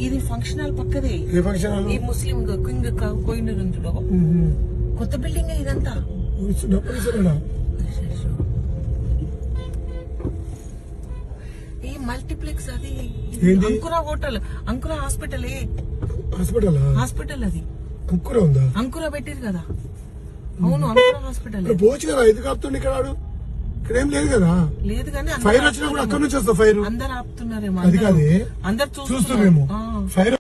ఇది function hall పక్కదే. ఏ function hall? ఈ ముస్లిం king Kohinoor ఉంచుడు కొత్త బిల్డింగ్ ఇదంతా. ఈ మల్టీప్లెక్స్ అది Ankura hotel, Ankura hospital. Hospital అది అంకురా ఉందా? అంకురా పెట్టిరు కదా. అవును అంకురా హాస్పిటల్. పోవచ్చు కదా, ఎందుకు ఆపుతుంది ఇక్కడ? ఇక్కడ ఏం లేదు కదా. లేదు కానీ ఫైర్ వచ్చినప్పుడు అక్కడ నుంచి వస్తా ఫైర్. అందరు ఆపుతున్నారేమో. అది కాదు, అందరు చూస్తున్నాము ఫైర్.